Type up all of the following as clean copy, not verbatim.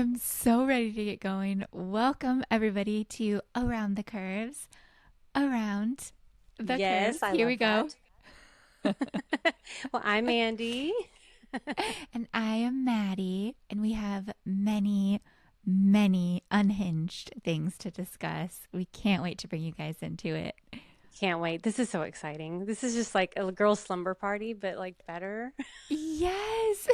am so ready to get going. Welcome, everybody, to Around the Curves. Around the Yes, Curves. I Here we love go. that. Well, I'm Andy. And I am Maddie, and we have many, many unhinged things to discuss. We can't wait to bring you guys into it. Can't wait. This is so exciting. This is just like a girl slumber party, but like better. Yes.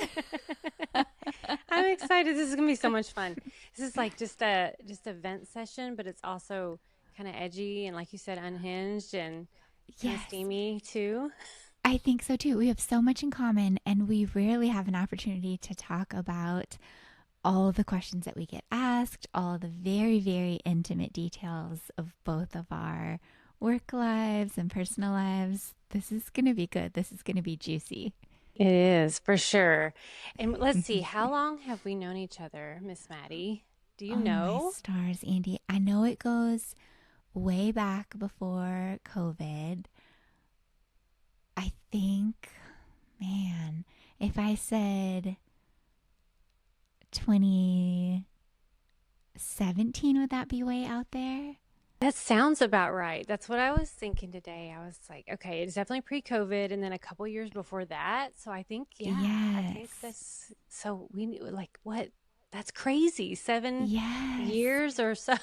I'm excited. This is gonna be so much fun. This is like just a vent session, but it's also kind of edgy and like you said, unhinged and kind of Yes. steamy too. I think so too. We have so much in common, and we rarely have an opportunity to talk about all the questions that we get asked, all the very, very intimate details of both of our work lives and personal lives. This is going to be good. This is going to be juicy. It is for sure. And let's see, how long have we known each other, Miss Maddie? Do you Oh, my know? stars, Andy. I know it goes way back before COVID. I think, man, if I said 2017, would that be way out there? That sounds about right. That's what I was thinking today. I was like, okay, it's definitely pre-COVID and then a couple years before that. So I think, yeah, I think Yes. this, so we knew like what? That's crazy. 7 Yes. years or so.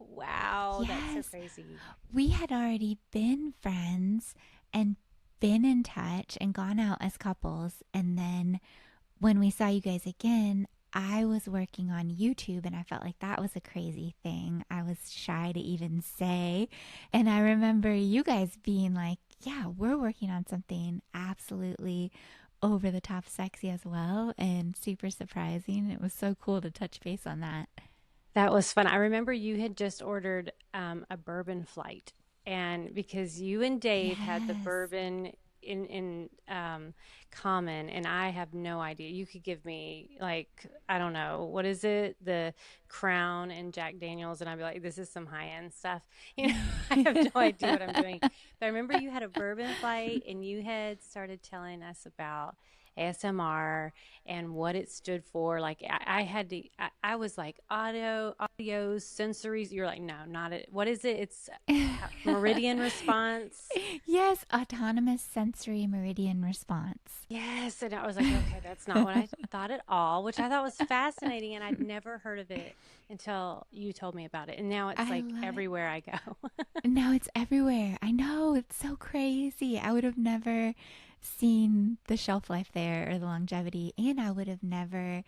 Wow, that's so Yes. crazy. We had already been friends and been in touch and gone out as couples. And then when we saw you guys again, I was working on YouTube and I felt like that was a crazy thing. I was shy to even say. And I remember you guys being like, yeah, we're working on something absolutely over the top sexy as well and super surprising. It was so cool to touch base on that. That was fun. I remember you had just ordered a bourbon flight, and because you and Dave had the Yes. bourbon in common, and I have no idea. You could give me like I don't know what is it, the Crown and Jack Daniels, and I'd be like, this is some high end stuff. You know, I have no idea what I'm doing. But I remember you had a bourbon flight, and you had started telling us about ASMR and what it stood for. Like I had to, I was like audio, sensories. You're like, no, not it. What is it? It's meridian response. Yes, autonomous sensory meridian response. Yes, and I was like, okay, that's not what I thought at all, which I thought was fascinating, and I'd never heard of it until you told me about it. And now it's I like love it. everywhere I go. Now it's everywhere. I know, it's so crazy. I would have never seen the shelf life there or the longevity, and I would have never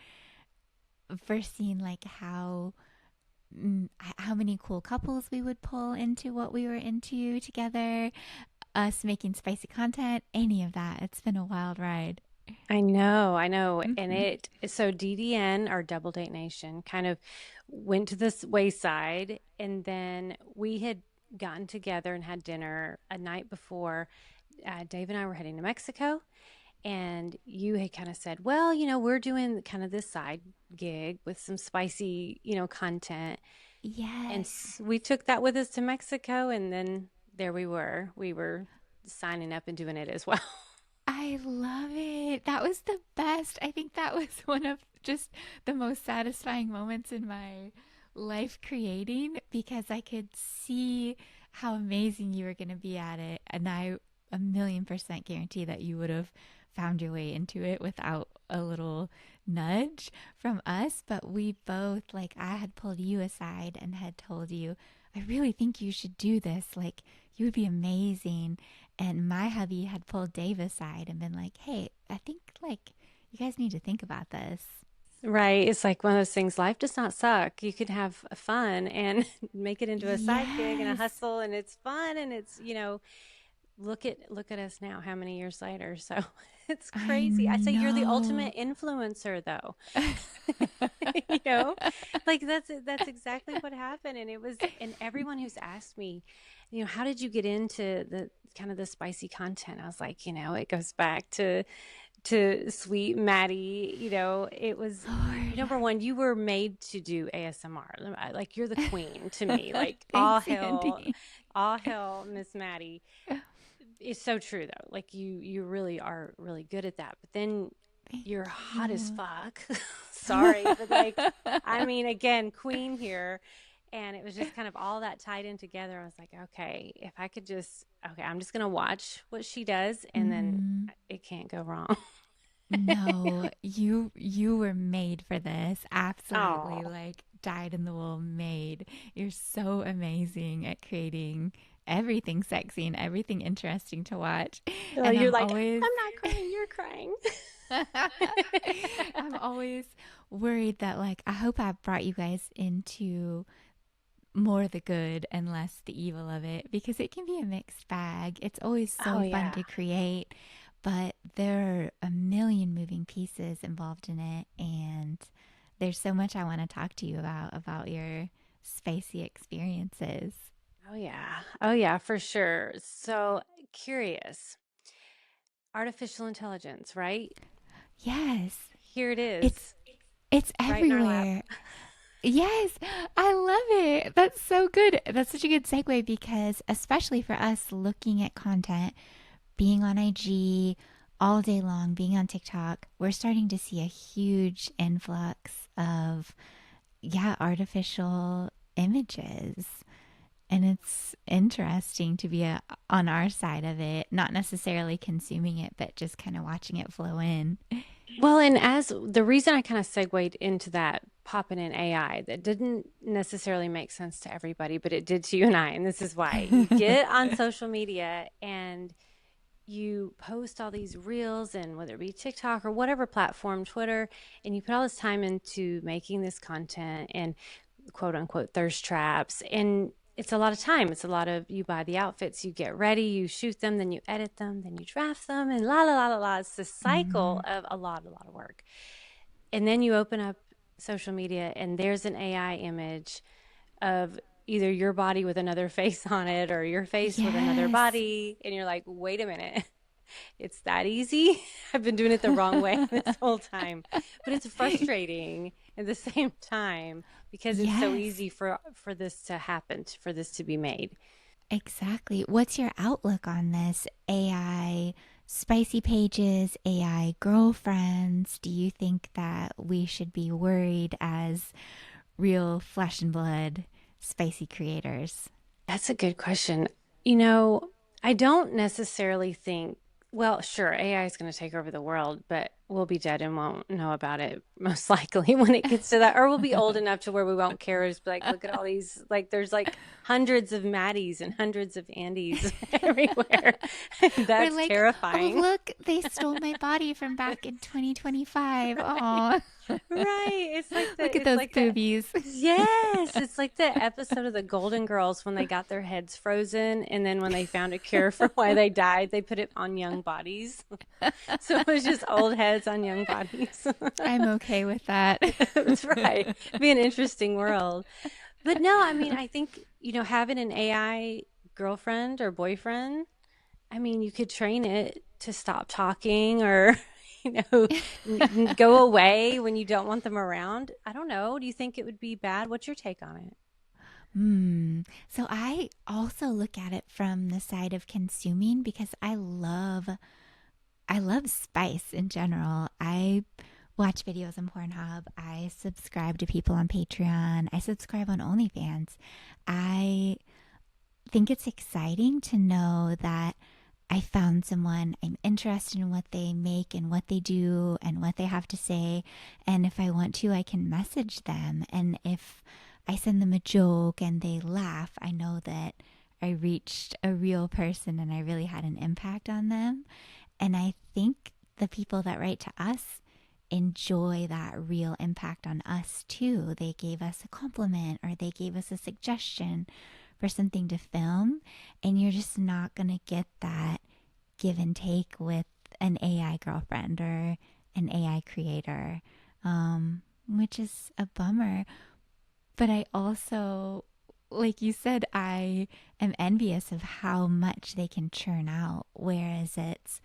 foreseen like how many cool couples we would pull into what we were into together, us making spicy content, any of that. It's been a wild ride. I know, I know. And Hmm. so DDN, our Double Date Nation, kind of went to this wayside. And then we had gotten together and had dinner a night before. Dave and I were heading to Mexico. And you had kind of said, well, we're doing kind of this side gig with some spicy, content. And Yes. we took that with us to Mexico. And then there we were. We were signing up and doing it as well. I love it. That was the best. I think that was one of just the most satisfying moments in my life creating because I could see how amazing you were going to be at it. And I a million percent guarantee that you would have found your way into it without a little nudge from us. But we both, like, I had pulled you aside and had told you, I really think you should do this. Like, you would be amazing. And my hubby had pulled Dave aside and been like, hey, I think, like, you guys need to think about this. Right. It's like one of those things. Life does not suck. You can have fun and make it into a side gig and a Yes, hustle and it's fun and it's, look at us now, how many years later. So it's I crazy. I say you're the know. ultimate influencer though. You know, like that's exactly what happened. And it was, and everyone who's asked me, how did you get into the kind of the spicy content? I was like, it goes back to sweet Maddie. It was Lord. number one, you were made to do ASMR. Like you're the queen to me. Like Thanks, Andy. all hell, Miss Maddie. It's so true though. Like you really are really good at that. But then you're hot as you. fuck. Sorry, but like, I mean, again, queen here. And it was just kind of all that tied in together. I was like, okay, if I could just, okay, I'm just going to watch what she does and then Mhm. it can't go wrong. No, you were made for this. Absolutely, Oh, like dyed in the wool made. You're so amazing at creating everything sexy and everything interesting to watch. well, And you're I'm like, always I'm not crying, you're crying. I'm always worried that like I hope I brought you guys into more the good and less the evil of it because it can be a mixed bag. It's always Oh, so fun yeah. to create, but there are a million moving pieces involved in it, and there's so much I want to talk to you about your spicy experiences. Oh, yeah. Oh, yeah, for sure. So curious. Artificial intelligence, right? Yes, Here it it's is, it's right in our lap. everywhere. Yes, I love it. That's so good. That's such a good segue because especially for us looking at content, being on IG all day long, being on TikTok, we're starting to see a huge influx of, yeah, artificial images. And it's interesting to be on our side of it, not necessarily consuming it, but just kind of watching it flow in. Well, and as the reason I kind of segued into that popping in AI, that didn't necessarily make sense to everybody, but it did to you and I. And this is why you get on social media and you post all these reels, and whether it be TikTok or whatever platform, Twitter, and you put all this time into making this content and quote unquote thirst traps. And it's a lot of time. It's a lot of, you buy the outfits, you get ready, you shoot them, then you edit them, then you draft them, and la la la la la. It's this cycle Mm, of a lot of work. And then you open up social media and there's an AI image of either your body with another face on it or your face with another yes. body. And you're like, wait a minute, it's that easy? I've been doing it the wrong way this whole time. But it's frustrating at the same time because it's so Yes. easy for this to happen, for this to be made. Exactly. What's your outlook on this? AI spicy pages, AI girlfriends? Do you think that we should be worried as real flesh and blood spicy creators? That's a good question. You know, I don't necessarily think, well, sure, AI is going to take over the world, but we'll be dead and won't know about it most likely when it gets to that. Or we'll be old enough to where we won't care. Just be like, look at all these, like, there's like hundreds of Maddies and hundreds of Andys everywhere. We're That's like, oh, terrifying. look, they stole my body from back in 2025. Oh, Right. look at It's those like the boobies. yes, it's like the episode of the Golden Girls when they got their heads frozen and then when they found a cure for why they died, they put it on young bodies. So it was just old heads on young bodies. I'm okay with that. That's right. It'd be an interesting world. But no, I mean, I think, having an AI girlfriend or boyfriend, I mean, you could train it to stop talking or, you know, go away when you don't want them around. I don't know. Do you think it would be bad? What's your take on it? So I also look at it from the side of consuming because I love spice in general. I watch videos on Pornhub. I subscribe to people on Patreon. I subscribe on OnlyFans. I think it's exciting to know that I found someone I'm interested in what they make and what they do and what they have to say. And if I want to, I can message them. And if I send them a joke and they laugh, I know that I reached a real person and I really had an impact on them. And I think the people that write to us enjoy that real impact on us too. They gave us a compliment or they gave us a suggestion for something to film, and you're just not going to get that give and take with an AI girlfriend or an AI creator, which is a bummer. But I also, like you said, I am envious of how much they can churn out, whereas it's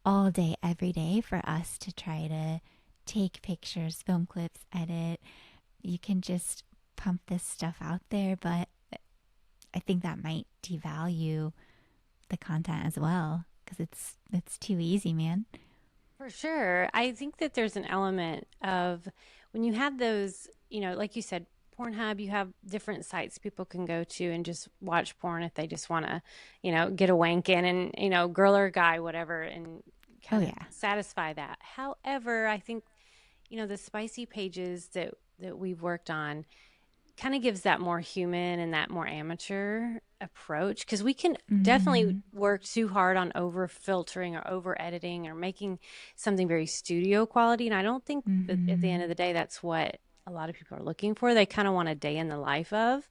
all day, every day for us to try to take pictures, film clips, edit. You can just pump this stuff out there, but I think that might devalue the content as well because it's too easy, man. For sure. I think that there's an element of when you have those, like you said, Pornhub, you have different sites people can go to and just watch porn if they just want to, get a wank in and, girl or guy, whatever, and Oh kind of yeah. satisfy that. However, I think, the spicy pages that we've worked on kind of gives that more human and that more amateur approach because we can definitely Mm-hmm. work too hard on over filtering or over editing or making something very studio quality. And I don't think that at the end Mm-hmm. of the day, that's what a lot of people are looking for. They kind of want a day in the life of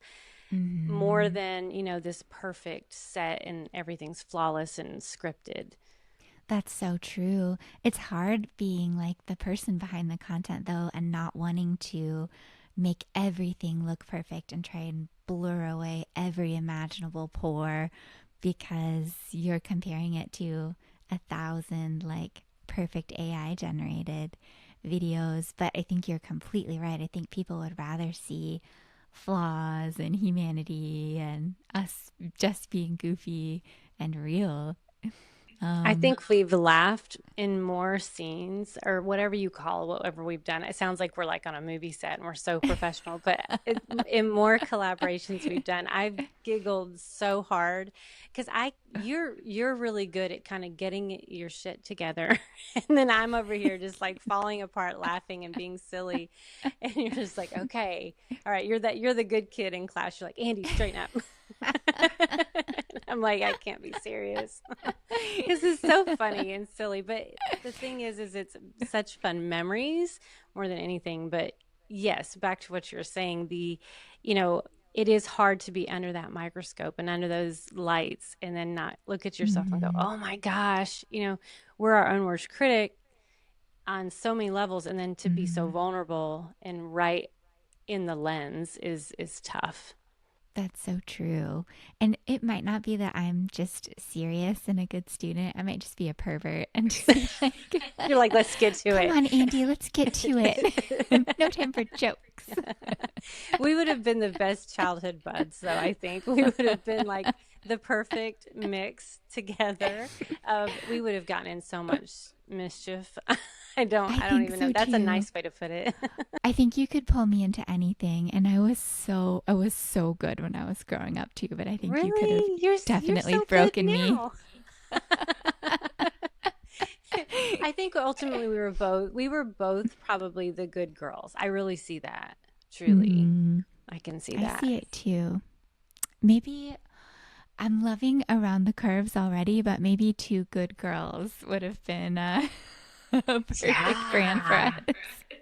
more Mm-hmm. than, this perfect set and everything's flawless and scripted. That's so true. It's hard being like the person behind the content though and not wanting to make everything look perfect and try and blur away every imaginable pore because you're comparing it to 1,000 like perfect AI generated videos. But I think you're completely right. I think people would rather see flaws and humanity and us just being goofy and real. I Um, think we've laughed in more scenes or whatever you call whatever we've done. It sounds like we're like on a movie set and we're so professional, but in more collaborations we've done, I've giggled so hard because you're really good at kind of getting your shit together, and then I'm over here just like falling apart, laughing and being silly, and you're just like, okay, all right, you're the good kid in class. You're like, Andy, straighten up. I'm like, I can't be serious. Because it's so funny and silly. But the thing is it's such fun memories more than anything. But yes, back to what you're saying, you know, it is hard to be under that microscope and under those lights and then not look at yourself and go, mhm. oh my gosh, we're our own worst critic on so many levels. And then to be so Mhm. vulnerable and right in the lens is tough. That's so true. And it might not be that I'm just serious and a good student. I might just be a pervert and just be like, You're like, let's get to come it. on, Andy, let's get to it. No time for jokes. We would have been the best childhood buds, though, I think. We would have been like the perfect mix together of we would have gotten in so much mischief. I I don't think even know. so That's a too. nice way to put it. I think you could pull me into anything and I was so good when I was growing up too, but I think you could have Really? You're definitely so good broken me. now. I think ultimately we were both probably the good girls. I really see that. Truly. Mhm. I can see I that. see it too. Maybe I'm loving around the curves already, but maybe two good girls would have been a perfect brand for us. Yeah.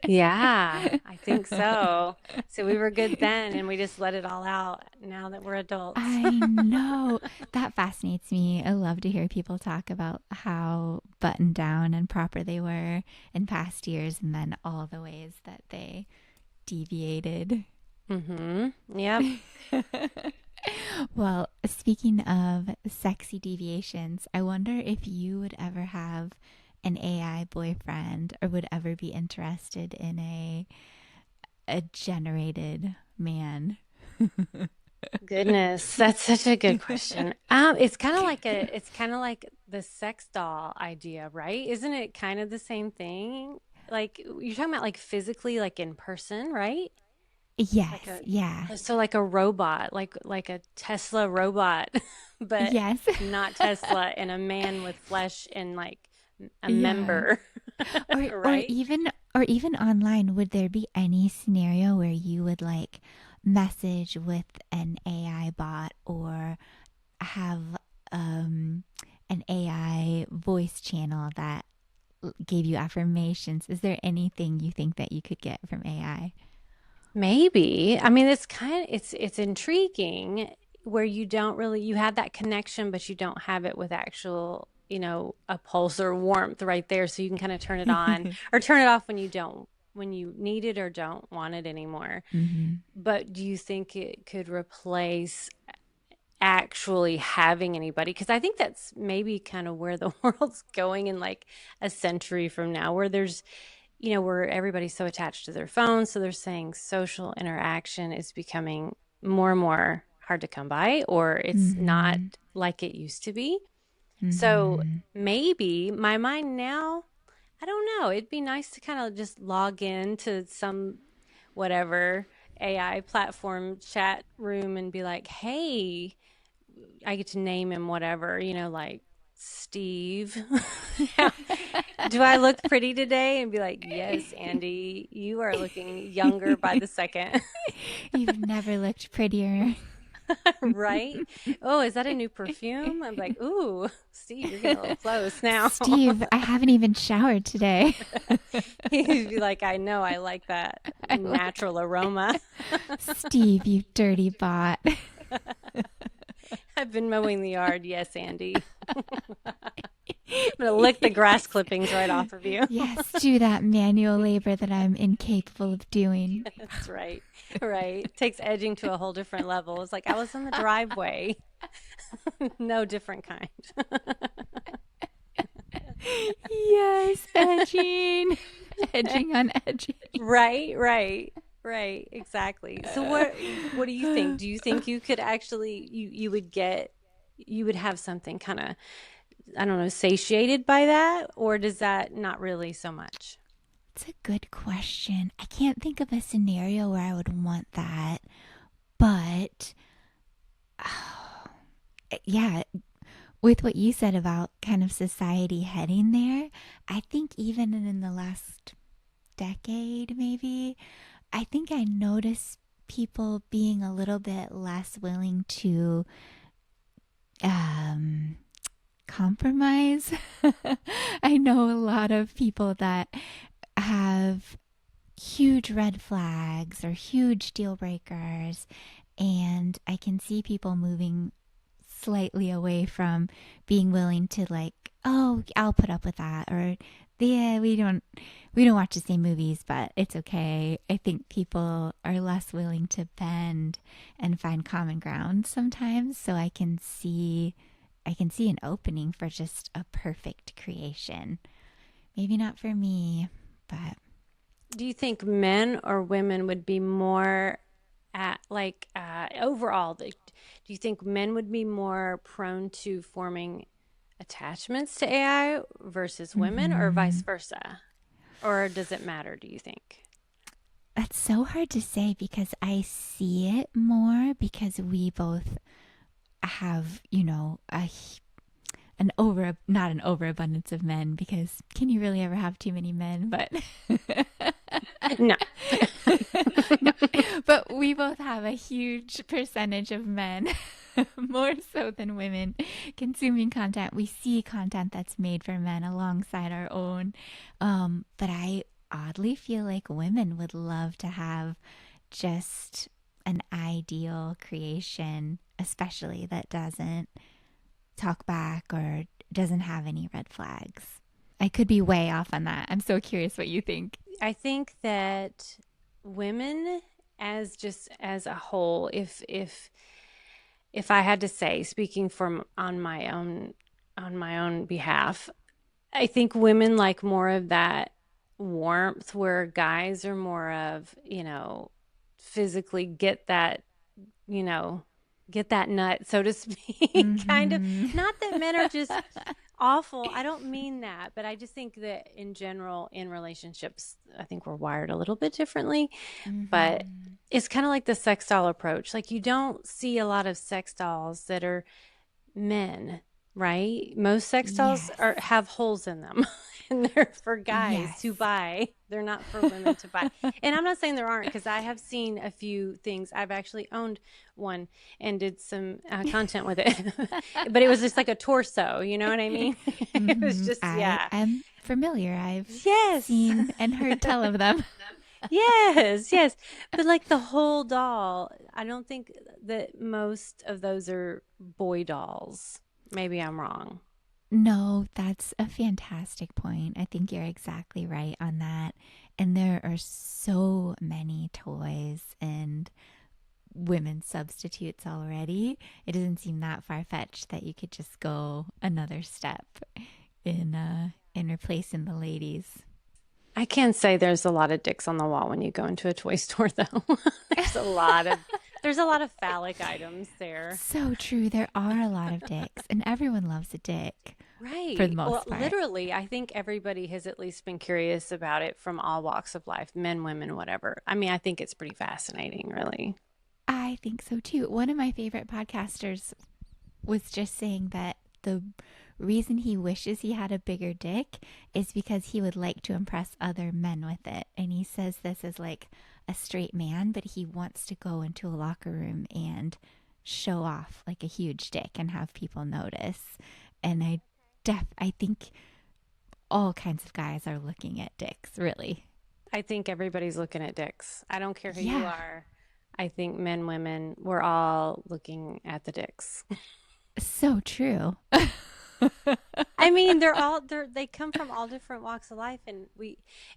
Yeah, I think so. So we were good then and we just let it all out now that we're adults. I know. That fascinates me. I love to hear people talk about how buttoned down and proper they were in past years and then all the ways that they deviated. Yep. Well, speaking of sexy deviations, I wonder if you would ever have an AI boyfriend or would ever be interested in a generated man. Goodness, that's such a good question. It's kind of like the sex doll idea, right? Isn't it kind of the same thing? Like you're talking about like physically, like in person, right? Like Yes, yeah. so like a robot, like a Tesla robot, but Yes. not Tesla and a man with flesh and like a Yeah. member, Or or right? even or even online, would there be any scenario where you would like message with an AI bot or have an AI voice channel that gave you affirmations? Is there anything you think that you could get from AI? Maybe. I mean, it's intriguing where you don't really you have that connection, but you don't have it with actual, a pulse or warmth right there. So you can kind of turn it on or turn it off when you need it or don't want it anymore. Mm-hmm. But do you think it could replace actually having anybody? Because I think that's maybe kind of where the world's going in like a century from now, where where everybody's so attached to their phones. So they're saying social interaction is becoming more and more hard to come by, or it's not like it used to be. So Mm-hmm. maybe my mind now, I don't know. It'd be nice to kind of just log in to some whatever AI platform chat room and be like, hey, I get to name him whatever, like Steve. Do I look pretty today? And be like, yes, Andy, you are looking younger by the second. You've never looked prettier. Right? Oh, is that a new perfume? I'm like, ooh, Steve, you're getting a little close now. Steve, I haven't even showered today. He'd be like, I know, I like that I like natural aroma. Steve, you dirty bot. I've been mowing the yard. Yes, Andy. I'm gonna lick the grass clippings right off of you. Yes, do that manual labor that I'm incapable of doing. That's right. Right. Takes edging to a whole different level. It's like I was in the driveway. No different kind. Yes, edging. Edging on edging. Right, right, right. Exactly. So what do you think? Do you think you could actually you would have something kind of, I don't know, satiated by that, or does that not really so much? It's a good question. I can't think of a scenario where I would want that, but yeah, with what you said about kind of society heading there, I think even in the last decade, maybe, I think I noticed people being a little bit less willing to um, compromise. I know a lot of people that have huge red flags or huge deal breakers, and I can see people moving slightly away from being willing to, like, oh, I'll put up with that, or yeah, we don't watch the same movies, but it's okay. I think people are less willing to bend and find common ground sometimes, so I can see an opening for just a perfect creation. Maybe not for me, but Do you think men or women would be more overall? Do you think men would be more prone to forming attachments to AI versus women, or vice mhm. versa? Or does it matter, do you think? That's so hard to say because I see it more because we both have, an over not an overabundance of men, because can you really ever have too many men? But No. no, but we both have a huge percentage of men, more so than women, consuming content. We see content that's made for men alongside our own. But I oddly feel like women would love to have just an ideal creation, especially that doesn't talk back or doesn't have any red flags. I could be way off on that. I'm so curious what you think. I think that women as a whole, if I had to say, speaking from on my own behalf, I think women like more of that warmth where guys are more of, physically you know, get that nut, so to speak, kind of. Mm-hmm. Not that men are just awful. I don't mean that, but I just think that in general, in relationships, I think we're wired a little bit differently. But Mm-hmm. it's kind of like the sex doll approach. Like you don't see a lot of sex dolls that are men, right? Most sex dolls Yes. have holes in them, and they're for guys to Yes. buy. They're not for women to buy. And I'm not saying there aren't, because I have seen a few things. I've actually owned one and did some content with it, but it was just like a torso. You know what I mean? It was Mm-hmm. just I yeah. am familiar. I've Yes. seen and heard tell of them. Yes, yes. But like the whole doll, I don't think that most of those are boy dolls. Maybe I'm wrong. No, that's a fantastic point. I think you're exactly right on that. And there are so many toys and women's substitutes already. It doesn't seem that far fetched that you could just go another step in replacing the ladies. I can say there's a lot of dicks on the wall when you go into a toy store though. There's a lot of there's a lot of phallic items there. So true. There are a lot of dicks, and everyone loves a dick. for the Right. Well, most part. literally, I think everybody has at least been curious about it from all walks of life, men, women, whatever. I mean, I think it's pretty fascinating, really. I think so too. One of my favorite podcasters was just saying that the reason he wishes he had a bigger dick is because he would like to impress other men with it. And he says this as like a straight man, but he wants to go into a locker room and show off like a huge dick and have people notice. And I think all kinds of guys are looking at dicks, really. I think everybody's looking at dicks. I don't care who you Yeah, are. I think men, women, we're all looking at the dicks. so true. I mean, they come from all different walks of life, and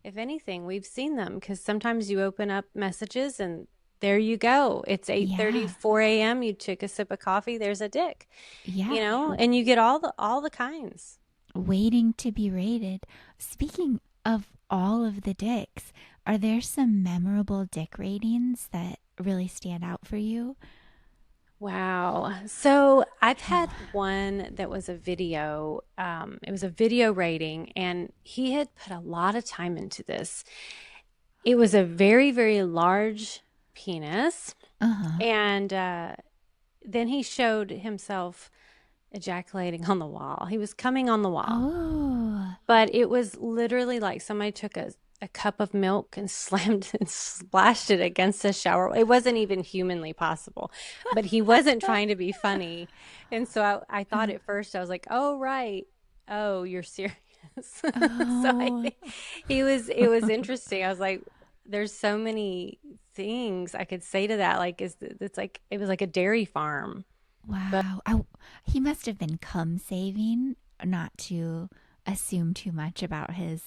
if anything, we've seen them because sometimes you open up messages and there you go. It's eight thirty, Yeah, 4 a.m. You took a sip of coffee, there's a dick, yeah. and you get all the kinds. Waiting to be rated. Speaking of all of the dicks, are there some memorable dick ratings that really stand out for you? Wow. So I've had one that was a video. It was a video rating, and he had put a lot of time into this. It was a very, very large penis. Uh huh. And then he showed himself ejaculating on the wall. He was coming on the wall. Oh, But it was literally like somebody took a cup of milk and slammed and splashed it against a shower. It wasn't even humanly possible. But he wasn't trying to be funny. And so I thought at first, I was like, oh, right. Oh, you're serious. So I oh, think it was interesting. I was like, there's so many things I could say to that. Like, it's like it was like a dairy farm. But wow. He must have been cum saving, not to assume too much about his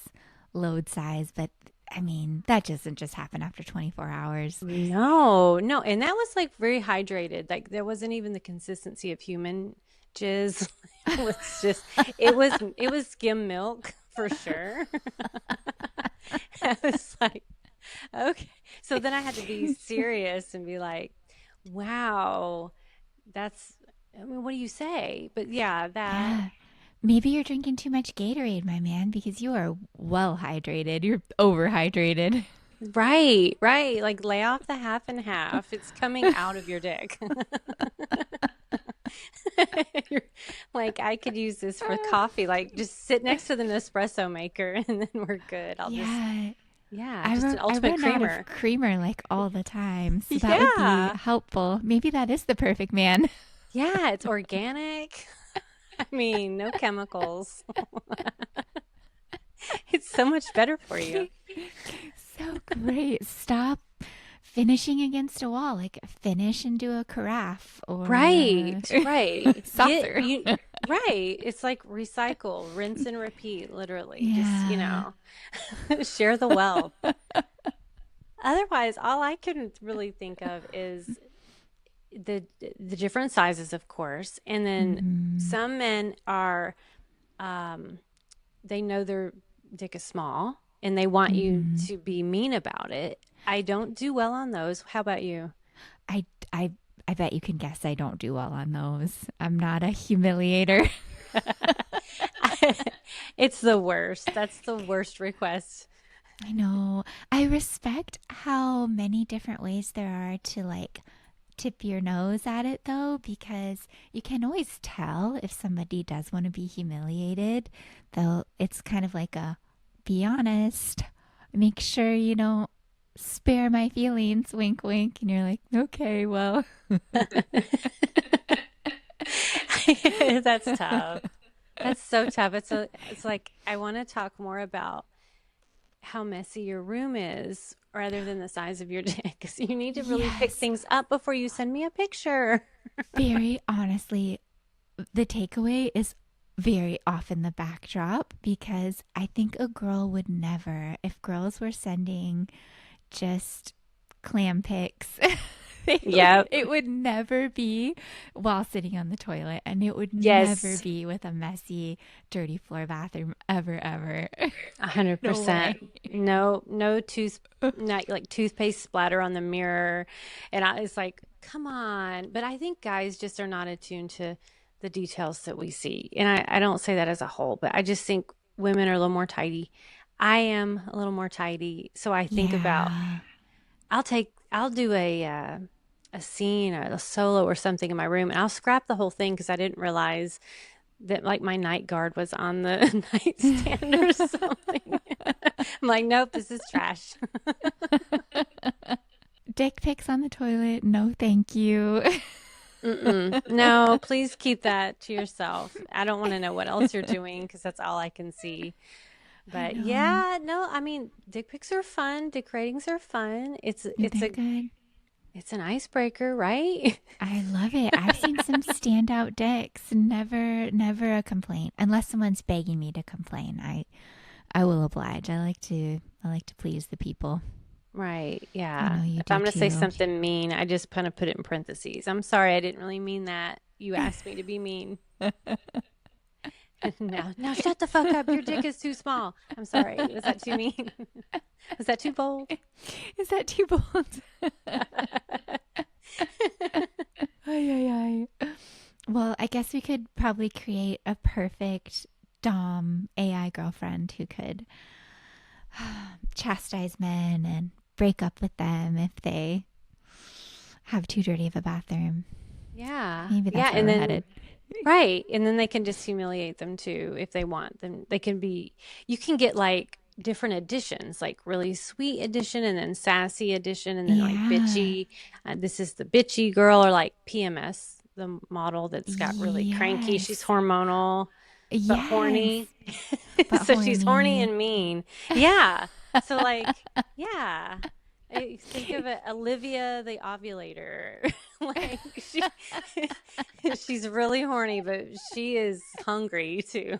load size, but I mean, that doesn't just happen after 24 hours. no, no, and that was like very hydrated. Like there wasn't even the consistency of human jizz. It was just it was skim milk for sure. I was like, okay. So then I had to be serious and be like, wow, that's I mean, what do you say? But yeah, that Yeah. Maybe you're drinking too much Gatorade, my man, because you are well hydrated. You're overhydrated. right, right. Like lay off the half and half. It's coming out of your dick. You're like, I could use this for coffee. Like, just sit next to the Nespresso maker and then we're good. Yeah. Yeah, just an I ultimate run out of creamer. creamer like all the time. So that would be Yeah. helpful. Maybe that is the perfect man. Yeah, it's organic. I mean, no chemicals. It's so much better for you. So great. Stop finishing against a wall. Like finish and do a carafe or Right, right. Get saucer. you right. It's like recycle, rinse and repeat, literally. Just, Yeah. share the wealth. Otherwise, all I can really think of is the different sizes, of course, and then Hmm. some men are um, they know their dick is small and they want you Hmm. to be mean about it. I don't do well on those. How about you? I, I, I bet you can guess I don't do well on those. I'm not a humiliator. It's the worst. That's the worst request. I know. I respect how many different ways there are to like tip your nose at it though, because you can always tell if somebody does want to be humiliated. Though it's kind of like a be honest, make sure you don't spare my feelings, wink, wink. And you're like, okay, well, That's tough. That's so tough. It's like I want to talk more about how messy your room is rather than the size of your dick. 'Cause you need to really pick yes, things up before you send me a picture. very honestly, the takeaway is very often the backdrop because I think a girl would never, if girls were sending just clam pics, Yep. it would never be while sitting on the toilet, and it would never Yes. be with a messy, dirty floor bathroom ever, ever. No 100%. way. No not like toothpaste splatter on the mirror. And it's like, come on. But I think guys just are not attuned to the details that we see. And I don't say that as a whole, but I just think women are a little more tidy. I am a little more tidy. So I think about Yeah. I'll do a scene or a solo or something in my room, and I'll scrap the whole thing because I didn't realize that like my night guard was on the nightstand or something. I'm like, nope, this is trash. Dick pics on the toilet. No, thank you. Mm-mm. No, please keep that to yourself. I don't want to know what else you're doing because that's all I can see. I But know. yeah, no, I mean, dick pics are fun. Dick ratings are fun. They're good. It's an icebreaker, right? I love it. I've seen some standout dicks. Never a complaint. Unless someone's begging me to complain. I will oblige. I like to please the people. Right. I Yeah. know you If do I'm going to say too. something mean, I just kind of put it in parentheses. I'm sorry, I didn't really mean that. You asked me to be mean. Now shut the fuck up. Your dick is too small. I'm sorry. Was that too mean? Was that too bold? Is that too bold? Ay, ay, ay. Well, I guess we could probably create a perfect Dom AI girlfriend who could chastise men and break up with them if they have too dirty of a bathroom. Yeah. Maybe Yeah. that's where And we're then headed. right. And then they can just humiliate them too if they want them. They can be, you can get like different editions, like really sweet edition and then sassy edition and then like Yeah. bitchy. This is the bitchy girl or like PMS, the model that's got really cranky. She's Yes. hormonal but Yes. horny. But So she's horny horny. and mean. Yeah. So like, yeah. Think of it, Olivia the ovulator. Like she's really horny, but she is hungry too.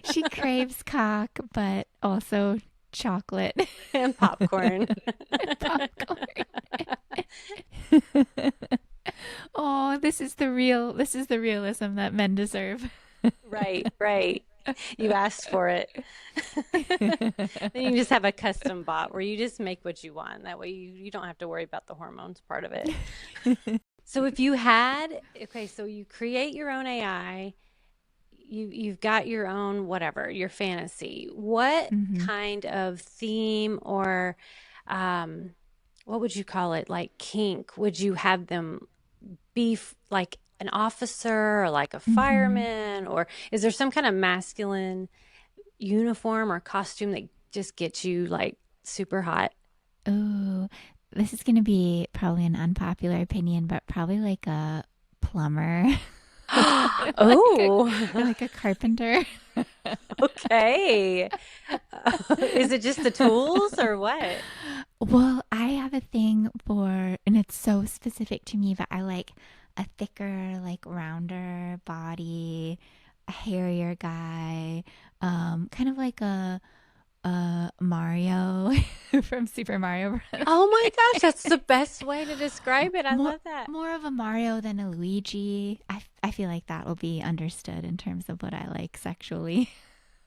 She craves cock, but also chocolate And popcorn. and popcorn. Oh, this is the realism that men deserve. Right, right. You asked for it. Then you just have a custom bot where you just make what you want. That way you don't have to worry about the hormones part of it. So if you had, okay, so you create your own AI, you've got your own whatever, your fantasy. What Hmm. kind of theme or um what would you call it? Like kink, would you have them be like an officer or like a Hmm. fireman or is there some kind of masculine uniform or costume that just gets you like super hot? Oh, this is going to be probably an unpopular opinion, but probably like a plumber, like or Oh, like a carpenter. okay. Is it just the tools or what? Well, I have a thing for, and it's so specific to me, but I like a thicker, like rounder body, a hairier guy, kind of like a Mario from Super Mario Bros. Oh my gosh, that's the best way to describe it. I More, love that. more of a Mario than a Luigi. I feel like that will be understood in terms of what I like sexually.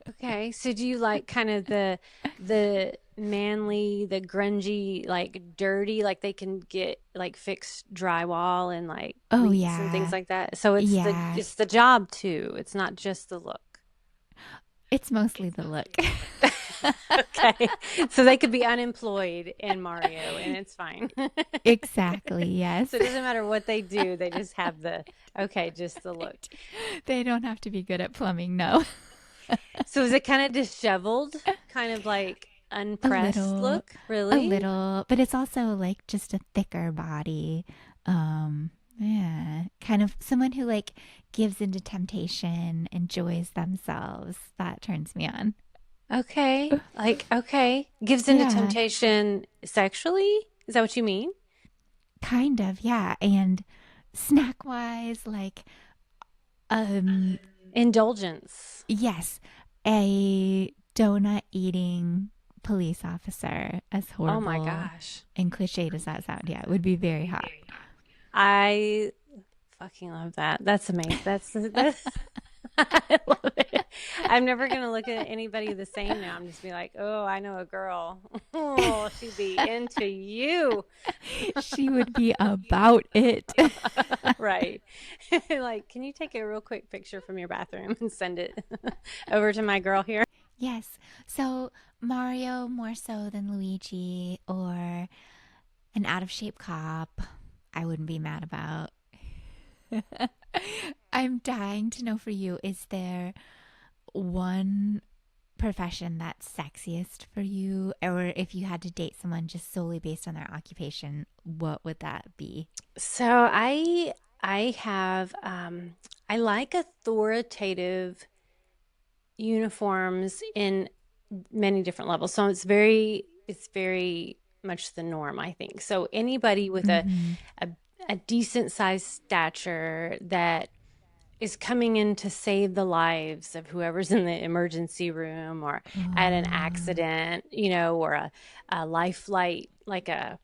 Okay, so do you like kind of the manly, the grungy, like dirty, like they can get like fixed drywall and like Oh leaks and things yeah, like that. So yeah. it's the job too. It's not just the look. It's mostly the look. Okay. So they could be unemployed in Mario and it's fine. Exactly. Yes. So it doesn't matter what they do, they just have the okay, just the look. They don't have to be good at plumbing. No. So is it kind of disheveled, kind of like A unpressed little, look? Really? but it's also like just a thicker body. Yeah, kind of someone who like gives into temptation, enjoys themselves. That turns me on. Okay. Like, okay. Gives into Yeah, temptation sexually? Is that what you mean? kind of. Yeah, and snack wise, like, um, Indulgence. yes, a donut eating police officer, as Oh my horrible gosh. and cliched as that sound, yeah, it would be very hot. I fucking love that. That's amazing. That's I love it. I'm never gonna look at anybody the same now. I'm just be like, oh, I know a girl. Oh, she'd be into you. She would be about it. Right. Like, can you take a real quick picture from your bathroom and send it over to my girl here? Yes. So Mario more so than Luigi or an out of shape cop, I wouldn't be mad about. I'm dying to know for you, is there one profession that's sexiest for you? Or if you had to date someone just solely based on their occupation, what would that be? So I have I like authoritative uniforms in many different levels. So it's very much the norm, I think. So anybody with Mm-hmm. a, a decent sized stature that is coming in to save the lives of whoever's in the emergency room or at an Oh. accident, you know, or a life flight, like a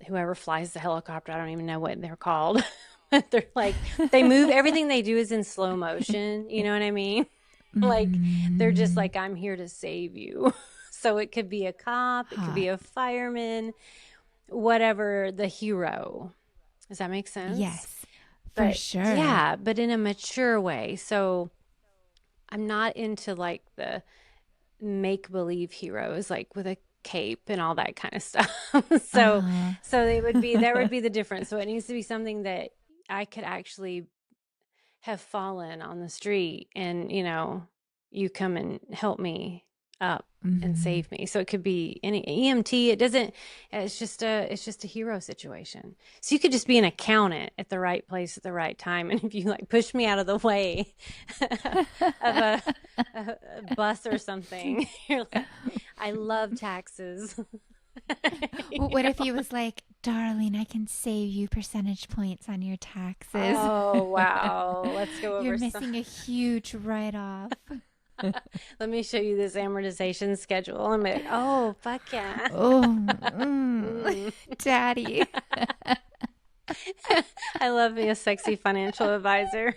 whoever flies the helicopter. I don't even know what they're called. But they're like, they move, everything they do is in slow motion. You know what I mean? Like, they're just Mm-hmm. like, I'm here to save you. So it could be a cop, it could be Hot. a fireman, whatever the hero. Does that make sense? Yes, for But sure. yeah, but in a mature way. So I'm not into like the make believe heroes, like with a cape and all that kind of stuff. So, Uh so it would be that huh. would be the difference. So it needs to be something that I could actually have fallen on the street and, you know, you come and help me up and Mm-hmm. save me. So it could be any EMT. It doesn't, it's just a hero situation. So you could just be an accountant at the right place at the right time. And if you like push me out of the way of a bus or something, you're like, I love taxes. You What if know? he was like, darling, I can save you percentage points on your taxes? Oh, wow. Let's go You're over some. missing a huge write off. Let me show you this amortization schedule. And be like, oh, fuck yeah. Oh, Mm. daddy. I love me a sexy financial advisor.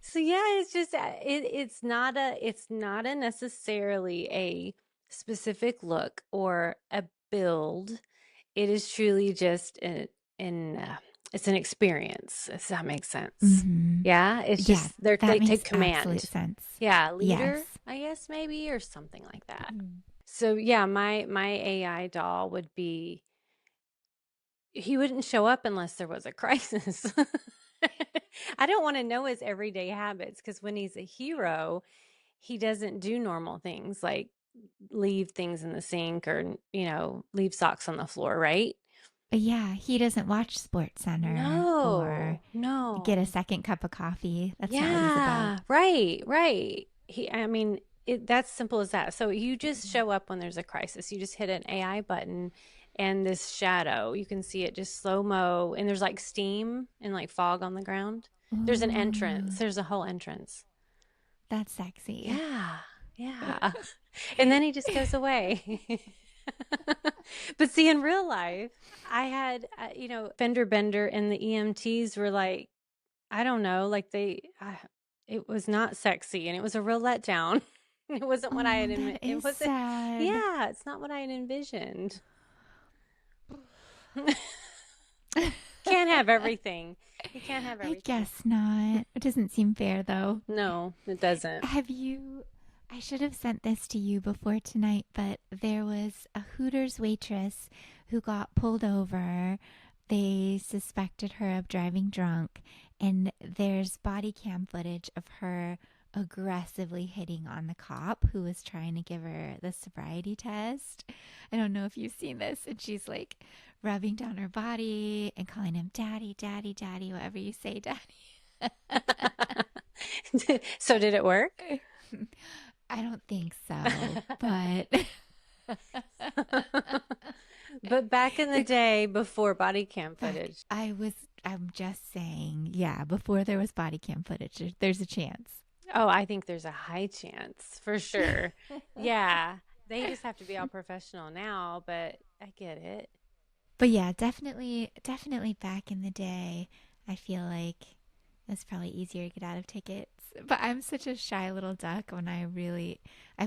So yeah, it's just it's not a necessarily a specific look or a build. It is truly just an it's an experience. Does that make sense? Mm-hmm. Yeah, it's Yeah, just that they take makes absolute command. sense. Yeah, Yes. leader, I guess maybe or something like that. So yeah, my AI doll would be he wouldn't show up unless there was a crisis. I don't want to know his everyday habits because when he's a hero, he doesn't do normal things like leave things in the sink or, you know, leave socks on the floor, right? Yeah, he doesn't watch Sports Center or No, get a no. second cup of coffee. That's not what he's about. Yeah, right, right. I mean, that's simple as that. So you just show up when there's a crisis. You just hit an AI button and this shadow, you can see it just slow mo and there's like steam and like fog on the ground. There's an entrance. Ooh, There's a whole entrance. that's sexy. Yeah, yeah. And then he just goes away. But see, in real life, I had, you know, fender bender and the EMTs were like, I don't know, like it was not sexy and it was a real letdown. It wasn't what I Oh, had, that it is wasn't, sad. yeah, it's not what I had envisioned. Can't have everything. You can't have I everything. guess not. It doesn't seem fair, though. No, it doesn't. Have you? I should have sent this to you before tonight, but there was a Hooters waitress who got pulled over. They suspected her of driving drunk, and there's body cam footage of her aggressively hitting on the cop who was trying to give her the sobriety test. I don't know if you've seen this, and she's like rubbing down her body and calling him daddy, daddy, daddy, whatever you say, daddy. So did it work? I don't think so, but But back in the day before body cam back, footage, I'm just saying, yeah, before there was body cam footage, there's a chance. oh, I think there's a high chance for sure. Yeah, they just have to be all professional now, but I get it. But yeah, definitely back in the day, I feel like it's probably easier to get out of tickets. But I'm such a shy little duck when I've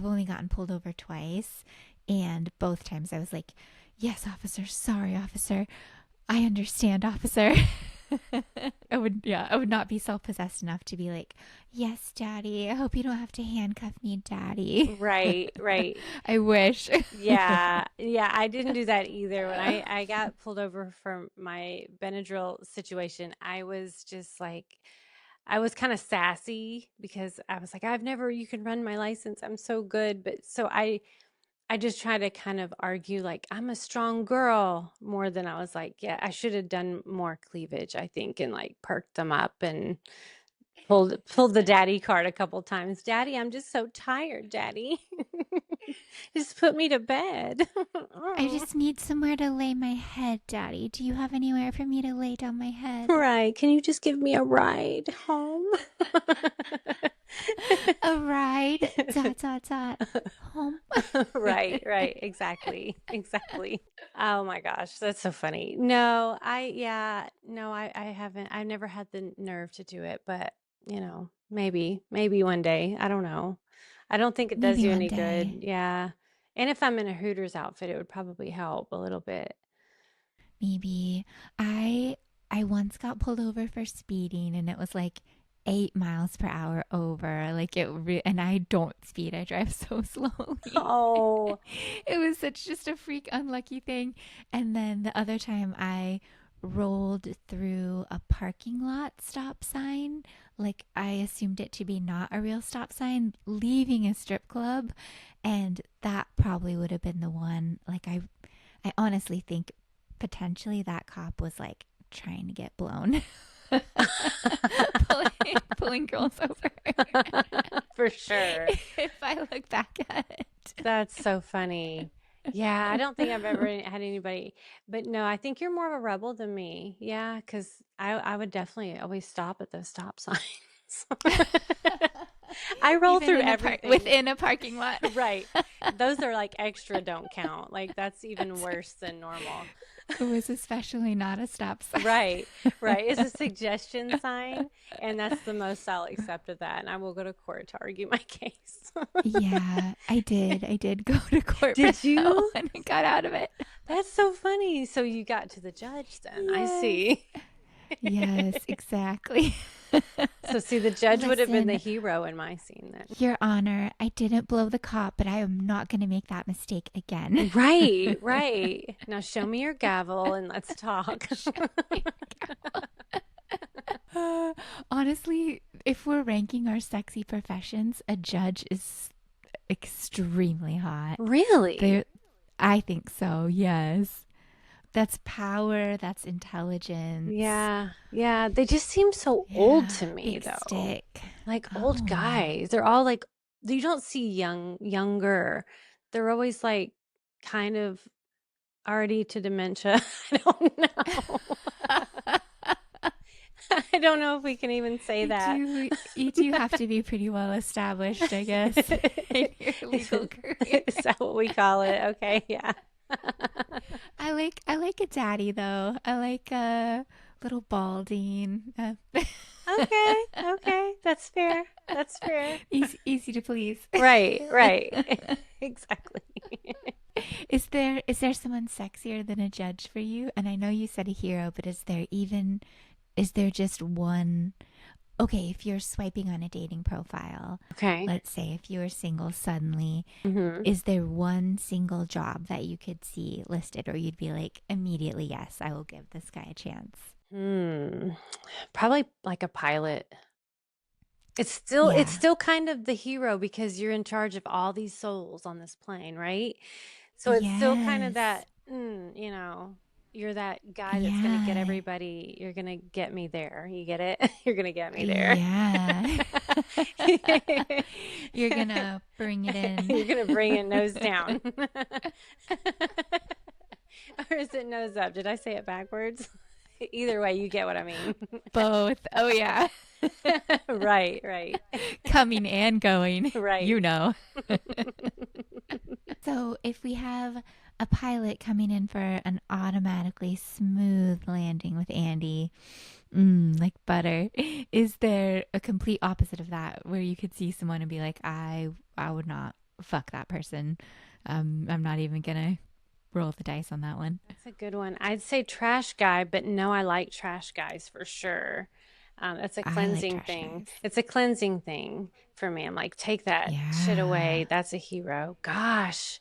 only gotten pulled over twice. And both times I was like, yes, officer, sorry, officer. I understand, officer. I would not be self-possessed enough to be like, yes, daddy. I hope you don't have to handcuff me, daddy. Right, right. I wish. Yeah, yeah, I didn't do that either. When I got pulled over for my Benadryl situation, I was just like, I was kind of sassy because I was like, I've never, you can run my license. I'm so good. But so I just try to kind of argue like I'm a strong girl more than I was like, yeah, I should have done more cleavage, I think, and like perked them up and pulled the daddy card a couple times. Daddy, I'm just so tired, Daddy. Just put me to bed. I just need somewhere to lay my head, daddy. Do you have anywhere for me to lay down my head? Right. Can you just give me a ride home? A ride, dot, dot, dot, home. Right, right. Exactly. Exactly. Oh my gosh, that's so funny. No, yeah, no, I haven't. I've never had the nerve to do it, but maybe one day. I don't know. I don't think it does Maybe you one any day. good. Yeah. And if I'm in a Hooters outfit, it would probably help a little bit. Maybe. I once got pulled over for speeding and it was like 8 miles per hour over. And I don't speed. I drive so slowly. Oh, It was such just a freak unlucky thing. And then the other time I rolled through a parking lot stop sign. Like I assumed it to be not a real stop sign, leaving a strip club. And that probably would have been the one. I honestly think potentially that cop was like trying to get blown. pulling girls over. for sure. If I look back at it. That's so funny. Yeah, I don't think I've ever had anybody, but no, I think you're more of a rebel than me. Yeah, because I would definitely always stop at those stop signs. I roll Even through in everything. within a parking lot. Right. Those are like extra don't count. Like that's even worse than normal. It was especially not a stop sign. Right, right. It's a suggestion sign, and that's the most I'll accept of that. And I will go to court to argue my case. Yeah, I did. I did go to court for Did that you? one and got out of it. That's so funny. So you got to the judge then. I Yes. see. Yes, exactly. So see, the judge would have been the Listen, hero in my scene then. Your Honor, I didn't blow the cop, but I am not going to make that mistake again. Right, right. Now show me your gavel and let's talk. Honestly, if we're ranking our sexy professions, a judge is extremely hot. Really? There, I think so. Yes, that's power. That's intelligence. Yeah, yeah. They just seem so old Yeah, to me big though. stick. Like old Oh, guys. They're all like you don't see younger. They're always like kind of already to dementia. I don't know. I don't know if we can even say you that. do. You do have to be pretty well established, I guess, in your legal career. Is that what we call it? Okay, yeah. I like a daddy though. I like a little balding. Okay, okay. That's fair. That's fair. Easy to please. Right, right. Exactly. Is there someone sexier than a judge for you? And I know you said a hero, but is there just one? Okay, if you're swiping on a dating profile, Okay. let's say if you were single suddenly, Hmm. is there one single job that you could see listed or you'd be like immediately, yes, I will give this guy a chance? Hmm. Probably like a pilot. It's Yeah. still kind of the hero because you're in charge of all these souls on this plane, right? So it's still kind of Yes. that, you're that guy that's gonna get Yeah. everybody. You're gonna get me there. You get it? You're gonna get me there. Yeah. You're gonna bring it in. You're gonna bring it nose down. Or is it nose up? Did I say it backwards? Either way, you get what I mean. Both. Oh, yeah. Right, right, Coming and going. right. You know. So if we have a pilot coming in for an automatically smooth landing with Andi, Like butter. Is there a complete opposite of that where you could see someone and be like, I would not fuck that person. I'm not even gonna roll the dice on that one. That's a good one. I'd say trash guy, but no, I like trash guys for sure. That's a I like cleansing trash thing. guys. It's a cleansing thing for me. I'm like, take that shit away. Yeah. That's a hero. Gosh.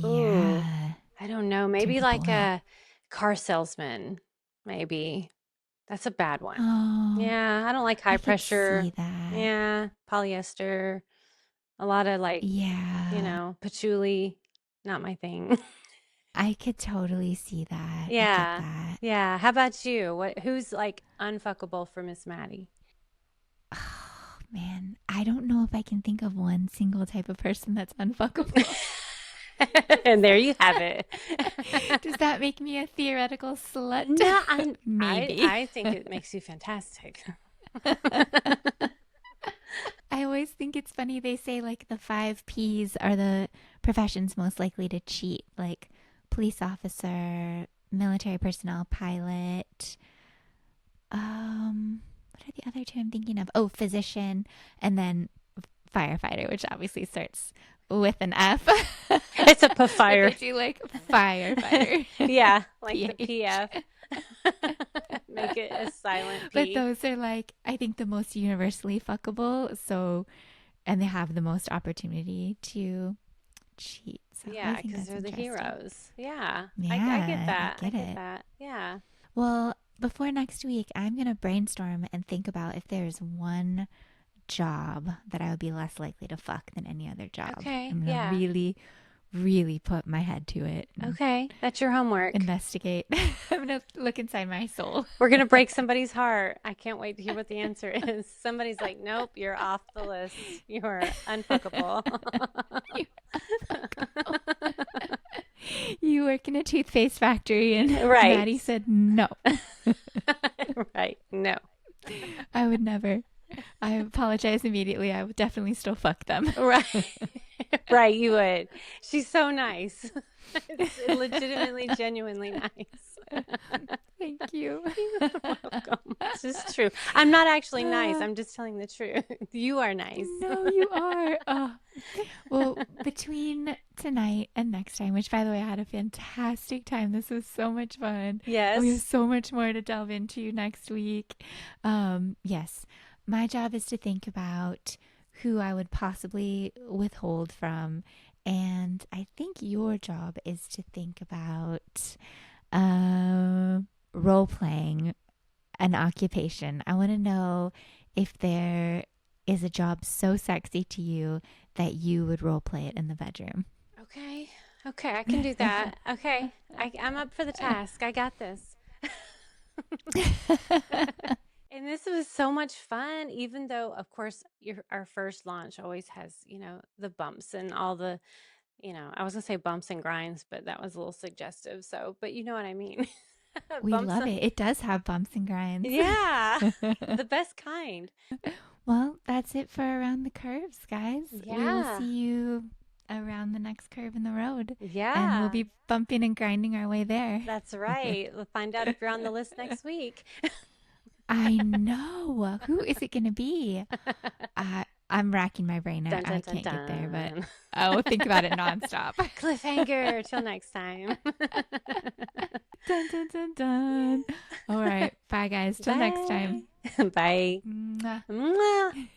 Ooh, Yeah. I don't know. To Maybe the like point. a car salesman. Maybe. That's a bad one. Oh, Yeah, I don't like high I could pressure. see that. Yeah, polyester. A lot of like, Yeah. patchouli. Not my thing. I could totally see that. I get Yeah. that. Yeah. How about you? Who's like unfuckable for Miss Maddie? Oh, man. I don't know if I can think of one single type of person that's unfuckable. And there you have it. Does that make me a theoretical slut? No, I I Maybe. I think it makes you fantastic. I always think it's funny they say like the five P's are the professions most likely to cheat, like police officer, military personnel, pilot. What are the other two I'm thinking of? Oh, physician, and then firefighter, which obviously starts with an F. It's a But they fire. do like firefighter. Yeah, like the PH. PF. Make it a silent But P. those are like I think the most universally fuckable. So and they have the most opportunity to cheat. So I Yeah, think because that's they're the interesting. heroes. Yeah, I get Yeah, I that. I get get it. that. Yeah. Well, before next week, I'm going to brainstorm and think about if there's one job that I would be less likely to fuck than any other job. Okay. I'm going to Yeah. really, really put my head to it and Okay. That's your homework. investigate. I'm going to look inside my soul. We're going to break somebody's heart. I can't wait to hear what the answer is. Somebody's like, nope, you're off the list. You're unfuckable. You fuckable. You work in a toothpaste factory, and Right. Maddie said no. Right. No. I would never. I apologize immediately. I would definitely still fuck them. Right. Right. You would. She's so nice. It's legitimately, genuinely nice. Thank you. You're welcome. This is true. I'm not actually nice. I'm just telling the truth. You are nice. No, you are. Oh. Well, between tonight and next time, which by the way, I had a fantastic time. This was so much fun. We have Yes. so much more to delve into next week. Yes, my job is to think about who I would possibly withhold from. And I think your job is to think about role playing an occupation. I want to know if there is a job so sexy to you that you would role play it in the bedroom. Okay. Okay. I can do that. Okay. I'm up for the task. I got this. And this was so much fun, even though, of course, our first launch always has, the bumps and all the, I was going to say bumps and grinds, but that was a little suggestive. So, but you know what I mean. We Bumps. love it. It does have bumps and grinds. Yeah. The best kind. Well, that's it for Around the Curves, guys. We will Yeah. see you around the next curve in the road, and we'll Yeah. be bumping and grinding our way there. That's right. We'll find out if you're on the list next week. I know. Who is it going to be? I'm racking my brain. Dun, I dun, dun, can't get there, but dun. I will think about it nonstop. Cliffhanger. Till next time. Dun, dun, dun, dun. All right. Bye, guys. Till next time. Bye. Mwah. Mwah.